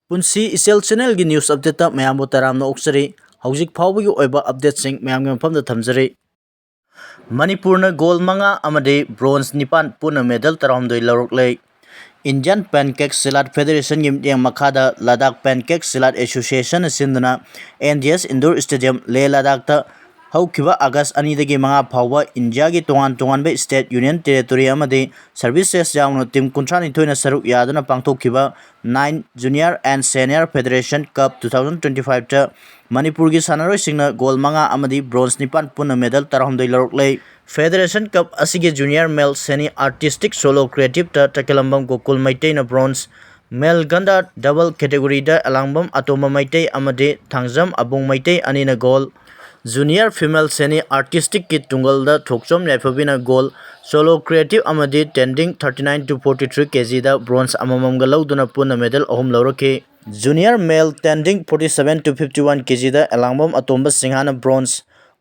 ꯄꯨꯟꯁꯤ ꯏꯆꯦꯜ ꯆꯦꯅꯦꯜꯒꯤ ꯅ꯭ꯌꯨꯁ ꯑꯞꯗꯦꯠꯇ ꯃꯌꯥꯝꯕꯨ ꯇꯔꯥꯝꯅ ꯑꯣꯛꯆꯔꯤ ꯍꯧꯖꯤꯛ ꯐꯥꯎꯕꯒꯤ ꯑꯣꯏꯕ ꯑꯞꯗꯦꯠꯁꯤꯡ ꯃꯌꯥꯝꯒꯤ ꯃꯐꯝꯗ ꯊꯝꯖꯔꯤ ꯃꯅꯤꯄꯨꯔꯅ ꯒꯣꯜ 5 ꯑꯃꯗꯤ ꯕ꯭ꯔꯣꯟꯖ 9 ꯄꯨꯟꯅ ꯃꯦꯗꯜ 19 ꯂꯧꯔꯛꯂꯦ ꯏꯟꯗꯤꯌꯟ ꯄꯦꯟꯀꯦꯛ ꯁꯤꯂꯥꯠ ꯐꯦꯗꯦꯔꯦꯁꯟꯒꯤ ꯃꯤꯠꯌꯦꯡ ꯃꯈꯥꯗ ꯂꯗꯥꯛ ꯄꯦꯟꯀꯦꯛ ꯁꯤꯂꯥꯠ ꯑꯦꯁꯣꯁꯤꯌꯦꯁꯟꯅ ꯁꯤꯟꯗꯨꯅ NDS ꯏꯟꯗꯣꯔ ꯁ꯭ꯇꯦꯗꯤꯌꯝ ꯂꯦ ꯂꯗꯥꯛꯇ ꯍꯧꯈꯤꯕ ꯑꯥꯒꯁꯠ 2ꯗꯒꯤ 5 ꯐꯥꯎꯕ ꯏꯟꯗꯤꯌꯥꯒꯤ ꯇꯣꯉꯥꯟꯕ ꯁ꯭ꯇꯦꯠ ꯌꯨꯅꯤꯌꯟ ꯇꯦꯔꯤꯇꯣꯔꯤ ꯑꯃꯗꯤ ꯁꯔꯚꯤꯁꯦꯁ ꯌꯥꯎꯅ ꯇꯤꯝ 32ꯅ ꯁꯔꯨꯛ ꯌꯥꯗꯨꯅ ꯄꯥꯡꯊꯣꯛꯈꯤꯕ 9 ꯖꯨꯅꯤꯌꯔ ꯑꯦꯟड ꯁꯦꯅꯤꯌꯔ ꯐꯦꯗꯦꯔꯦꯁꯟ ꯀꯞ 2025ꯇ ꯃꯅꯤꯄꯨꯔꯒꯤ ꯁꯥꯟꯅꯔꯣꯏꯁꯤꯡꯅ ꯒꯣꯜ 5 ꯑꯃꯗꯤ ꯕ꯭ꯔꯣꯟꯖ 9 ꯄꯨꯟꯅ ꯃꯦꯗꯜ 16 ꯂꯧꯔꯛꯂꯦ ꯐꯦꯗꯦꯔꯦꯁꯟ ꯀꯞ ꯑꯁꯤꯒꯤ junior male semi artistic solo ꯀ꯭ꯔꯤꯌꯦꯇꯤꯚꯇ ꯇꯈꯦꯂꯝꯕꯝ ꯒꯣꯀꯨꯜ ꯃꯩꯇꯩꯅ ꯕ꯭ꯔꯣꯟꯖ ꯃꯦꯜ ꯒꯟꯗꯥ ꯗꯕꯜ ꯀꯦꯇꯦꯒꯣꯔꯤꯗ ꯑꯦꯂꯥꯡꯕꯝ ꯑꯇꯣꯝꯕ ꯃꯩꯇꯩ ꯑꯃꯗꯤ ꯊꯥꯡꯖꯝ ꯑꯕꯨꯡ ꯃꯩꯇꯩ ꯑꯅꯤꯅ ꯒꯣꯜ ꯖꯨꯅꯤꯌꯔ ꯐꯤꯃꯦꯜ ꯁꯦꯃꯤ ꯑꯥꯔꯇꯤꯁꯇꯤꯛꯀꯤ ꯇꯨꯡꯒꯜꯗ ꯊꯣꯛꯆꯣꯝ ꯌꯥꯏꯐꯕꯤꯅ ꯒꯣꯜ ꯁꯣꯂꯣ ꯀ꯭ꯔꯤꯌꯦꯇꯤꯚ ꯑꯃꯗꯤ ꯇꯦꯟꯗꯤꯡ 39 to 43 kgꯗ ꯕ꯭ꯔꯣꯟꯖ ꯑꯃꯃꯝꯒ ꯂꯧꯗꯨꯅ ꯄꯨꯟꯅ ꯃꯦꯗꯜ 3 ꯂꯧꯔꯛꯈꯤ ꯖꯨꯅꯤꯌꯔ ꯃꯦꯜ ꯇꯦꯟꯗꯤꯡ 47 to 51 kgꯗ ꯑꯦꯂꯥꯡꯕꯝ ꯑꯇꯣꯝꯕ ꯁꯤꯡꯍꯥꯅ ꯕ꯭ꯔꯣꯟꯖ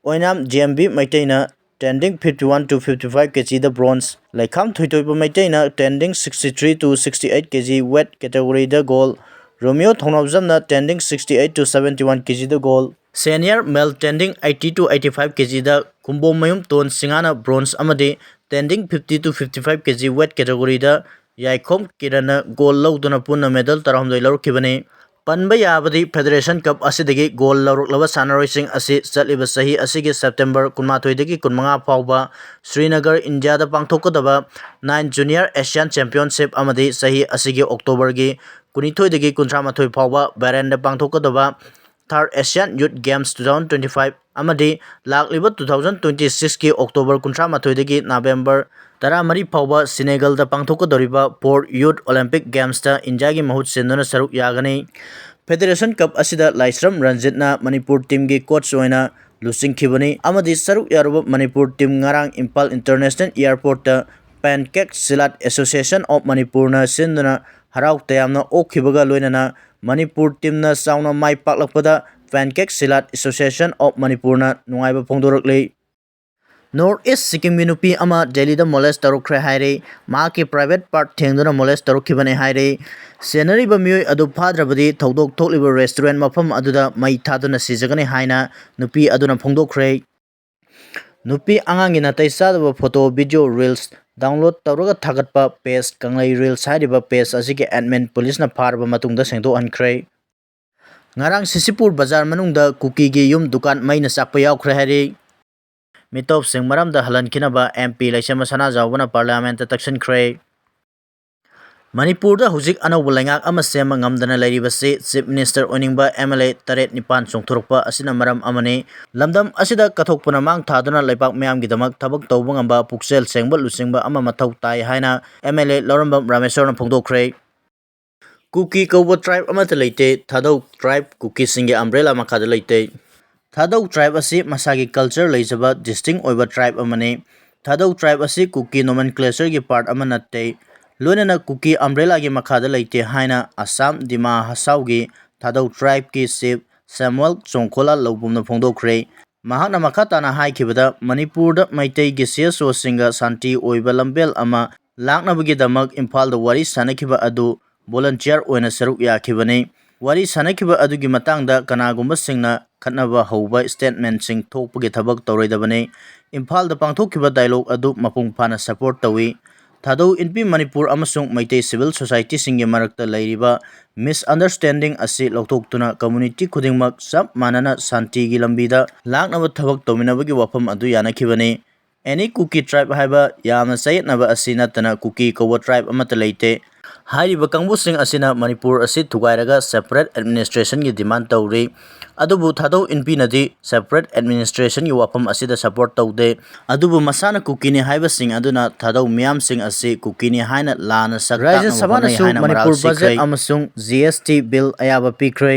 ꯑꯣꯏꯅꯥꯝ JMB ꯃꯩꯇꯩꯅ ꯇꯦꯟꯗꯤꯡ 51 to 55 kgꯗ ꯕ꯭ꯔꯣꯟꯖ ꯂꯩꯈꯥꯝ ꯊꯣꯏꯊꯣꯏꯕ ꯃꯩꯇꯩꯅ ꯇꯦꯟꯗꯤꯡ 63 to 68 kg ꯋꯦꯠ ꯀꯦꯇꯦꯒꯣꯔꯤꯗ ꯒꯣꯜ ꯔꯣꯃꯤꯌꯣ ꯊꯧꯅꯥꯎꯖꯝꯅ ꯇꯦꯟꯗꯤꯡ 68 to 71 kgꯗ ꯒꯣꯜ ꯁꯦꯅꯤꯌꯔ ꯃꯦꯜ ꯇꯦꯟꯗꯤꯡ 80 to 85 kgꯗ ꯈꯨꯝꯕꯣꯝꯃꯌꯨꯝ ꯇꯣꯟ ꯁꯤꯡꯍꯥꯅ ꯕ꯭ꯔꯣꯟꯖ ꯑꯃꯗꯤ ꯇꯦꯟꯗꯤꯡ 50 to 55 kg ꯋꯦꯠ ꯀꯦꯇꯦꯒꯣꯔꯤꯗ ꯌꯥꯏꯈꯣꯝ ꯀꯤꯔꯟꯅ ꯒꯣꯜ ꯂꯧꯗꯨꯅ ꯄꯨꯟꯅ ꯃꯦꯗꯜ 16 ꯂꯧꯔꯛꯈꯤꯕꯅꯤ ꯄꯟꯕ ꯌꯥꯕꯗꯤ ꯐꯦꯗꯦꯔꯦꯁꯟ ꯀꯞ ꯑꯁꯤꯗꯒꯤ ꯒꯣꯜ ꯂꯧꯔꯛꯂꯕ ꯁꯥꯟꯅꯔꯣꯏꯁꯤꯡ ꯑꯁꯤ ꯆꯠꯂꯤꯕ ꯆꯍꯤ ꯑꯁꯤꯒꯤ ꯁꯦꯞꯇꯦꯝꯕꯔ 12ꯗꯒꯤ 15 ꯐꯥꯎꯕ ꯁ꯭ꯔꯤꯅꯒꯔ ꯏꯟꯗꯤꯌꯥꯗ ꯄꯥꯡꯊꯣꯛꯀꯗꯕ 9 ꯖꯨꯅꯤꯌꯔ ꯑꯦꯁꯤꯌꯥꯟ ꯆꯦꯝꯄꯤꯌꯟꯁꯤꯞ ꯑꯃꯗꯤ ꯆꯍꯤ ꯑꯁꯤꯒꯤ ꯑꯣꯛꯇꯣꯕꯔꯒꯤ 12ꯗꯒꯤ 18 ꯐꯥꯎꯕ ꯕꯍꯔꯦꯟꯗ ꯄꯥꯡꯊꯣꯛꯀꯗꯕ 3rd ꯑꯦꯁꯤꯌꯥꯟ ꯌꯨꯠ ꯒꯦꯝꯁ 2025 ꯑꯃꯗꯤ ꯂꯥꯛꯂꯤꯕ 2026ꯀꯤ ꯑꯣꯛꯇꯣꯕꯔ 18ꯗꯒꯤ ꯅꯕꯦꯝꯕꯔ 13 ꯐꯥꯎꯕ ꯁꯤꯅꯦꯒꯜꯗ ꯄꯥꯡꯊꯣꯛꯀꯗꯧꯔꯤꯕ 4th ꯌꯨꯠ ꯑꯣꯂꯦꯝꯄꯤꯛ ꯒꯦꯝꯁꯇ ꯏꯟꯗꯤꯌꯥꯒꯤ ꯃꯍꯨꯠ ꯁꯤꯟꯗꯨꯅ ꯁꯔꯨꯛ ꯌꯥꯒꯅꯤ ꯐꯦꯗꯦꯔꯦꯁꯟ ꯀꯞ ꯑꯁꯤꯗ ꯂꯥꯏꯁ꯭ꯔꯝ ꯔꯟꯖꯤꯠꯅ ꯃꯅꯤꯄꯨꯔ ꯇꯤꯝꯒꯤ ꯀꯣꯆ ꯑꯣꯏꯅ ꯂꯨꯆꯤꯡꯈꯤꯕꯅꯤ ꯑꯃꯗꯤ ꯁꯔꯨꯛ ꯌꯥꯔꯨꯕ ꯃꯅꯤꯄꯨꯔ ꯇꯤꯝ ꯉꯔꯥꯡ Imphal international ꯏꯌꯥꯔꯄꯣꯔꯠꯇ pancake ꯁꯤꯂꯥꯠ association of ꯃꯅꯤꯄꯨꯔꯅ ꯁꯤꯟꯗꯨꯅ ꯍꯔꯥꯎ ꯇꯌꯥꯝꯅ ꯑꯣꯛꯈꯤꯕꯒ ꯂꯣꯏꯅꯅ ꯃꯅꯤꯄꯨꯔ ꯇꯤꯝꯅ ꯆꯥꯎꯅ ꯃꯥꯏ ꯄꯥꯛꯂꯛꯄꯗ ꯄꯦꯟꯀꯦꯛ ꯁꯤꯂꯥꯠ ꯑꯦꯁꯣꯁꯤꯌꯦꯁꯟ ꯑꯣꯐ ꯃꯅꯤꯄꯨꯔꯅ ꯅꯨꯡꯉꯥꯏꯕ ꯐꯣꯡꯗꯣꯔꯛꯂꯤ ꯅꯣꯔꯊ ꯏꯁ ꯁꯤꯛꯀꯤꯝꯒꯤ ꯅꯨꯄꯤ ꯑꯃ ꯗꯦꯜꯂꯤꯗ ꯃꯣꯂꯦꯁ ꯇꯧꯔꯛꯈ꯭ꯔꯦ ꯍꯥꯏꯔꯤ ꯃꯍꯥꯛꯀꯤ ꯄ꯭ꯔꯥꯏꯚꯦꯠ ꯄꯥꯔꯠ ꯊꯦꯡꯗꯨꯅ ꯃꯣꯂꯦꯁ ꯇꯧꯔꯛꯈꯤꯕꯅꯤ ꯍꯥꯏꯔꯤ ꯁꯦꯟꯅꯔꯤꯕ ꯃꯤꯑꯣꯏ ꯑꯗꯨ ꯐꯥꯗ꯭ꯔꯕꯗꯤ ꯊꯧꯗꯣꯛ ꯊꯣꯛꯂꯤꯕ ꯔꯦꯁꯇꯨꯔꯦꯟꯠ ꯃꯐꯝ ꯑꯗꯨꯗ ꯃꯩ ꯊꯥꯗꯨꯅ ꯁꯤꯖꯒꯅꯤ ꯍꯥꯏꯅ ꯅꯨꯄꯤ ꯑꯗꯨꯅ ꯐꯣꯡꯗꯣꯛꯈ꯭ꯔꯦ ꯅꯨꯄꯤ ꯑꯉꯥꯡꯒꯤ ꯅꯥꯇꯩ ꯆꯥꯗꯕ ꯐꯣꯇꯣ ꯚꯤꯗꯤꯑꯣ ꯔꯤꯜꯁ ꯗꯥꯎꯟꯂꯣꯗ ꯇꯧꯔꯒ ꯊꯥꯒꯠꯄ ꯄꯦꯖ ꯀꯪꯂꯩ ꯔꯤꯜꯁ ꯍꯥꯏꯔꯤꯕ ꯄꯦꯖ ꯑꯁꯤꯒꯤ ꯑꯦꯗꯃꯤꯟ ꯄꯨꯂꯤꯁꯅ ꯐꯥꯔꯕ ꯃꯇꯨꯡꯗ ꯁꯦꯡꯗꯣꯛꯍꯟꯈ꯭ꯔꯦ ꯉꯔꯥꯡ ꯁꯤꯁꯤꯄꯨꯔ ꯕꯖꯥꯔ ꯃꯅꯨꯡꯗ ꯀꯨꯀꯤꯒꯤ ꯌꯨꯝ ꯗꯨꯀꯥꯟ ꯃꯩꯅ ꯆꯥꯛꯄ ꯌꯥꯎꯈ꯭ꯔꯦ ꯍꯥꯏꯔꯤ ꯃꯤꯇꯣꯞꯁꯤꯡ ꯃꯔꯝꯗ ꯍꯜꯍꯟꯈꯤꯅꯕ MP ꯂꯩꯁꯦꯝꯕ ꯁꯅꯥꯖꯥꯎꯕꯅ ꯄꯥꯔꯂꯤꯌꯥꯃꯦꯟꯠꯇ ꯇꯛꯁꯤꯟꯈ꯭ꯔꯦ ꯃꯅꯤꯄꯨꯔꯗ ꯍꯧꯖꯤꯛ ꯑꯅꯧꯕ ꯂꯩꯉꯥꯛ ꯑꯃ ꯁꯦꯝꯕ ꯉꯝꯗꯅ ꯂꯩꯔꯤꯕꯁꯤ ꯆꯤꯞ ꯃꯤꯅꯤꯁꯇꯔ ꯑꯣꯏꯅꯤꯡꯕ MLA 7-9 ꯆꯣꯡꯊꯣꯔꯛꯄ ꯑꯁꯤꯅ ꯃꯔꯝ ꯑꯃꯅꯤ ꯂꯝꯗꯝ ꯑꯁꯤꯗ ꯀꯠꯊꯣꯛꯄꯅ ꯃꯥꯡ ꯊꯥꯗꯨꯅ ꯂꯩꯕꯥꯛ ꯃꯤꯌꯥꯝꯒꯤꯗꯃꯛ ꯊꯕꯛ ꯇꯧꯕ ꯉꯝꯕ ꯄꯨꯛꯆꯦꯜ ꯁꯦꯡꯕ ꯂꯨꯆꯤꯡꯕ ꯑꯃ ꯃꯊꯧ ꯇꯥꯏ ꯍꯥꯏꯅ MLA ꯂꯧꯔꯝꯕꯝ ꯔꯥꯃꯦꯁ꯭ꯋꯔꯅ ꯐꯣꯡꯗꯣꯛꯈ꯭ꯔꯦ ꯀꯨꯀꯤ ꯀꯧꯕ ꯇ꯭ꯔꯥꯏꯕ ꯑꯃꯠꯇ ꯂꯩꯇꯦ ꯊꯥꯗꯧ ꯇ꯭ꯔꯥꯏꯕ ꯀꯨꯀꯤꯁꯤꯡꯒꯤ ꯑꯝꯕ꯭ꯔꯦꯂꯥ ꯃꯈꯥꯗ ꯂꯩꯇꯦ ꯊꯥꯗꯧ ꯇ꯭ꯔꯥꯏꯕ ꯑꯁꯤ ꯃꯁꯥꯒꯤ ꯀꯜꯆꯔ ꯂꯩꯖꯕ ꯗꯤꯁꯇꯤꯡ ꯑꯣꯏꯕ ꯇ꯭ꯔꯥꯏꯕ ꯑꯃꯅꯤ ꯊꯥꯗꯧ ꯇ꯭ꯔꯥꯏꯕ ꯑꯁꯤ ꯀꯨꯀꯤ ꯅꯣꯃꯦꯟꯀ꯭ꯂꯦꯆꯔꯒꯤ ꯄꯥꯔꯠ ꯑꯃ ꯅꯠꯇꯦ ꯂꯣꯏꯅꯅ ꯀꯨꯀꯤ ꯑꯝꯕ꯭ꯔꯦꯂꯥꯒꯤ ꯃꯈꯥꯗ ꯂꯩꯇꯦ ꯍꯥꯏꯅ ꯑꯁꯥꯝ ꯗꯤꯃꯥ ꯍꯁꯥꯎꯒꯤ ꯊꯥꯗꯧ ꯇ꯭ꯔꯥꯏꯕꯀꯤ ꯆꯤꯞ ꯁꯦꯃꯨꯑꯦꯜ ꯆꯣꯡꯈꯣꯂꯥ ꯂꯧꯕꯨꯝꯅ ꯐꯣꯡꯗꯣꯛꯈ꯭ꯔꯦ ꯃꯍꯥꯛꯅ ꯃꯈꯥ ꯇꯥꯅ ꯍꯥꯏꯈꯤꯕꯗ ꯃꯅꯤꯄꯨꯔꯗ ꯃꯩꯇꯩꯒꯤ CSOꯁꯤꯡꯒ ꯁꯥꯟꯇꯤ ꯑꯣꯏꯕ ꯂꯝꯕꯦꯜ ꯑꯃ ꯂꯥꯛꯅꯕꯒꯤꯗꯃꯛ ꯏꯝꯐꯥꯜꯗ ꯋꯥꯔꯤ ꯁꯥꯅꯈꯤꯕ ꯑꯗꯨ ꯚꯣꯂꯨꯟꯇꯤꯌꯔ ꯑꯣꯏꯅ ꯁꯔꯨꯛ ꯌꯥꯈꯤꯕꯅꯤ ꯋꯥꯔꯤ ꯁꯥꯅꯈꯤꯕ ꯑꯗꯨꯒꯤ ꯃꯇꯥꯡꯗ ꯀꯅꯥꯒꯨꯝꯕꯁꯤꯡꯅ ꯈꯠꯅꯕ ꯍꯧꯕ ꯁ꯭ꯇꯦꯠꯃꯦꯟꯠꯁꯤꯡ ꯊꯣꯛꯄꯒꯤ ꯊꯕꯛ ꯇꯧꯔꯣꯏꯗꯕꯅꯤ ꯏꯝꯐꯥꯜꯗ ꯄꯥꯡꯊꯣꯛꯈꯤꯕ ꯗꯥꯏꯂꯣꯒ ꯑꯗꯨ ꯃꯄꯨꯡ ꯐꯥꯅ ꯁꯄꯣꯔꯠ ꯇꯧꯏ ꯊꯥꯗꯧ ꯏꯟꯄꯤ ꯃꯅꯤꯄꯨꯔ ꯑꯃꯁꯨꯡ ꯃꯩꯇꯩ ꯁꯤꯚꯤꯜ ꯁꯣꯁꯥꯏꯇꯤꯁꯤꯡꯒꯤ ꯃꯔꯛꯇ ꯂꯩꯔꯤꯕ ꯃꯤꯁꯑꯟꯗꯔꯁ꯭ꯇꯦꯟꯗꯤꯡ ꯑꯁꯤ ꯂꯧꯊꯣꯛꯇꯨꯅ ꯀꯝꯃ꯭ꯌꯨꯅꯤꯇꯤ ꯈꯨꯗꯤꯡꯃꯛ ꯆꯞ ꯃꯥꯟꯅꯅ ꯁꯥꯟꯇꯤꯒꯤ ꯂꯝꯕꯤꯗ ꯂꯥꯛꯅꯕ ꯊꯕꯛ ꯇꯧꯃꯤꯟꯅꯕꯒꯤ ꯋꯥꯐꯝ ꯑꯗꯨ ꯌꯥꯅꯈꯤꯕꯅꯤ ꯑꯦꯅꯤ ꯀꯨꯀꯤ ꯇ꯭ꯔꯥꯏꯕ ꯍꯥꯏꯕ ꯌꯥꯝꯅ ꯆꯌꯦꯠꯅꯕ ꯑꯁꯤ ꯅꯠꯇꯅ ꯀꯨꯀꯤ ꯀꯧꯕ ꯇ꯭ꯔꯥꯏꯕ ꯑꯃꯠꯇ ꯂꯩꯇꯦ ꯍꯥꯏꯔꯤꯕ ꯀꯥꯡꯕꯨꯁꯤꯡ ꯑꯁꯤꯅ ꯃꯅꯤꯄꯨꯔ ꯑꯁꯤ ꯊꯨꯒꯥꯏꯔꯒ ꯁꯦꯄꯔꯦꯠ ꯑꯦꯗꯃꯤꯅꯤꯁꯇ꯭ꯔꯦꯁꯟꯒꯤ ꯗꯤꯃꯥꯟꯗ ꯇꯧꯔꯤ ꯑꯗꯨꯕꯨ ꯊꯥꯗꯧ ꯏꯟꯄꯤꯅꯗꯤ ꯁꯦꯄꯔꯦꯠ ꯑꯦꯗꯃꯤꯅꯤꯁꯇ꯭ꯔꯦꯁꯟꯒꯤ ꯋꯥꯐꯝ ꯑꯁꯤꯗ ꯁꯄꯣꯔꯠ ꯇꯧꯗꯦ ꯑꯗꯨꯕꯨ ꯃꯁꯥꯅ ꯀꯨꯀꯤꯅꯤ ꯍꯥꯏꯕꯁꯤꯡ ꯑꯗꯨꯅ ꯊꯥꯗꯧ ꯃꯤꯌꯥꯝꯁꯤꯡ ꯑꯁꯤ ꯀꯨꯀꯤꯅꯤ ꯍꯥꯏꯅ ꯂꯥꯟꯅ ꯁꯛ ꯇꯥꯛꯅꯕ ꯍꯣꯠꯅꯩ ꯍꯥꯏꯅ ꯃꯔꯥꯜ ꯁꯤꯈ꯭ꯔꯦ ꯑꯃꯁꯨꯡ GST ꯕꯤꯜ ꯑꯌꯥꯕ ꯄꯤꯈ꯭ꯔꯦ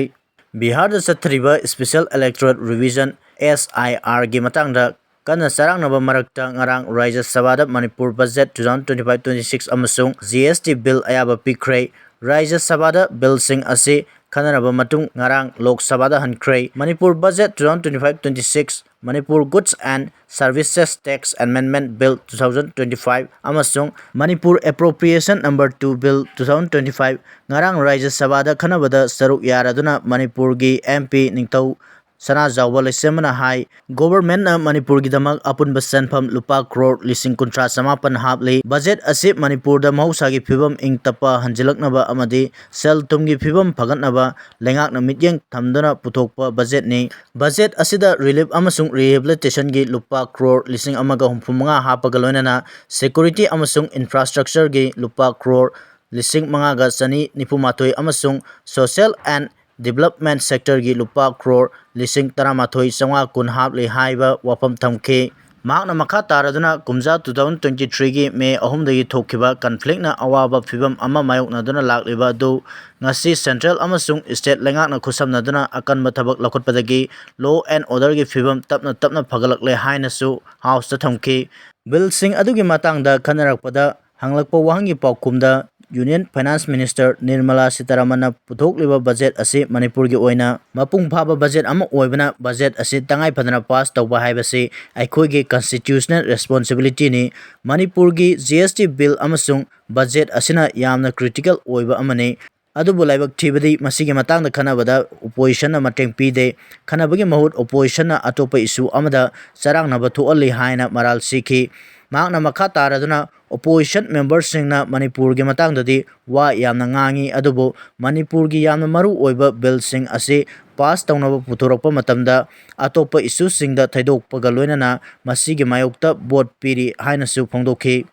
ꯕꯤꯍꯥꯔꯗ ꯆꯠꯊꯔꯤꯕ ꯁ꯭ꯄꯦꯁꯤꯑꯦꯜ ꯏꯂꯦꯛꯇꯣꯔꯦꯠ ꯔꯤꯚꯤꯖꯟ SIRꯒꯤ ꯃꯇꯥꯡꯗ ꯀꯟꯅ ꯆꯔꯥꯡꯅꯕ ꯃꯔꯛꯇ ꯉꯔꯥꯡ ꯔꯥꯖ꯭ꯌ ꯁꯚꯥꯗ ꯃꯅꯤꯄꯨꯔ ꯕꯖꯦꯠ 2025-26 ꯑꯃꯁꯨꯡ GST ꯕꯤꯜ ꯑꯌꯥꯕ ꯄꯤꯈ꯭ꯔꯦ Rajya Sabhada Billsing asi khanaraba matung ngarang Lok Sabhada hankre. Manipur Budget 2025-26, Manipur Goods and Services Tax Amendment Bill 2025 amasung Manipur Appropriation Number 2 Bill 2025 ngarang Rajya Sabhada khanabada saruk yaraduna Manipur gi MP Ningthau Sana Zawal Semana Hai Government na Manipur gidamak apun basanpham lupa crore lising kuntra samapan hapli budget asi Manipur da mahusagi phibam ing tapa hanjilaknaba amadi sel tumgi phibam phagatnaba lengakna mityeng thamduna puthokpa budget ni budget asida relief amasung rehabilitation gi lupa crore lising amaga humphumanga hapaga loinana security amasung infrastructure gi lupa crore lising mangaga sani nipumathoi amasung social and development sector gi lupa crore lising taramathoi sangwa kun hapli haiba wafam thamke makna makha taraduna kumja 2023 gi May 3 dagi thokhiba conflict na awaba phibam ama mayokna duna lakliba du ngasi central amasung state lengakna khusamna duna akanba thabak lakhotpadagi law and order gi phibam tapna phagalakle haina su house ta thamke bill sing adugi matangda khanarakpada hanglakpa wahangi paukumda Union Finance Minister Nirmala Sitaramana puthokliba budget asi Manipur gi oina mapung phaba budget ama oibana budget asi tangai phadana pass tawba haibasi aikhoi gi constitutional responsibility ni Manipur gi GST bill amasung budget asina yamna critical oiba amani adubu laibak thibadi masigi matangda khanabada opposition na mateng pide khanabagi mahut opposition na atopa issue amada charangnaba thuali haina maral sikhi makna makha taraduna opposition members singna Manipur gi matangdadi wa yamna ngangi adubu Manipur gi yamna maru oiba bill sing asi pass tawnaba puthorakpa matamda atopa issue singda thaidokpaga loinana masigi mayokta vote piri haina su phongdokhi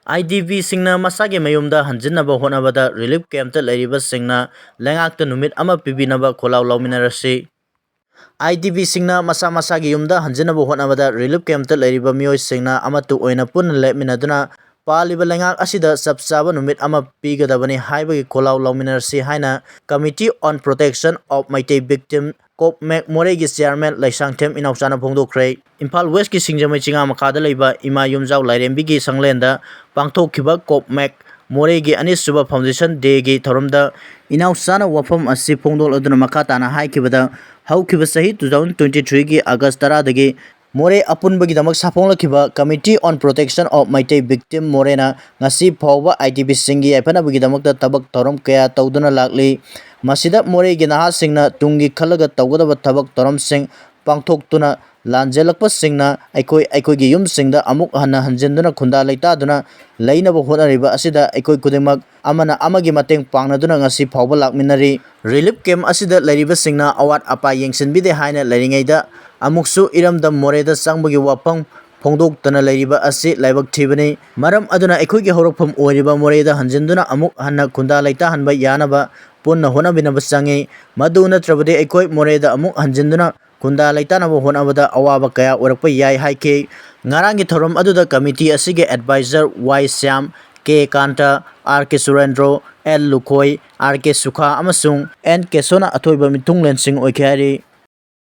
IDB singna masagi mayumda hanjinnaba honabada relief camp ta leriba singna lengakta numit ama pibinaba kholaw lawminarasi IDB singna masa masagi yumda hanjinnaba honabada relief camp ta leriba miyoi singna amatu oina punna lepminaduna paliba lengak asida sabsaba numit ama pigadabani haibagi kholaw lawminarasi haina Committee on Protection of Natei Victim Kopmek Moregi Chairman Laisangthem Inausana Phongdokre Imphal West ki singjamai chinga makada leiba ima yumjau lairembi gi sanglenda pangthokhiba Kopmek Moregi Anisuba Foundation Day gi thoramda Inausana wafam asi phongdol aduna makatana haikibada haukiba sahi 2023 gi August 10 dagi More apunbagi damak saponglakiba Committee on Protection of Natei Victim Morena ngasi phawba IDB singi aipanabagi damakta tabak thoram kaya tawduna lakli masida More gi naha singna tungi khalaga tawgadaba tabak thoram sing pangthoktuna lanjelakpa singna aikoi gi yum singda amuk hana hanjenduna khunda leitaduna leinaba honariba asida aikoi kudingmak amana amagi mateng pangnaduna ngasi phawba lakminari relief camp asida leriba singna awat apa yengsinbide haina leringaida amuksu iramdam moreda sangbagi wapang phongdoktana leriba asi laibak thibani maram aduna aikhoigi horokpham oiriba moreda hanjenduna amuk hanna khunda leita hanba yanaba punna honabinaba sangi madu natrabade aikoi moreda amuk hanjenduna khunda leitanaba honabada awaba kaya orakpa yai haike ngarangi thorom aduda committee asige advisor Y Syam K Kanta R K Surendro L Lukhoi R K Sukha amasung N Kesona athoiba mitunglen sing oikhari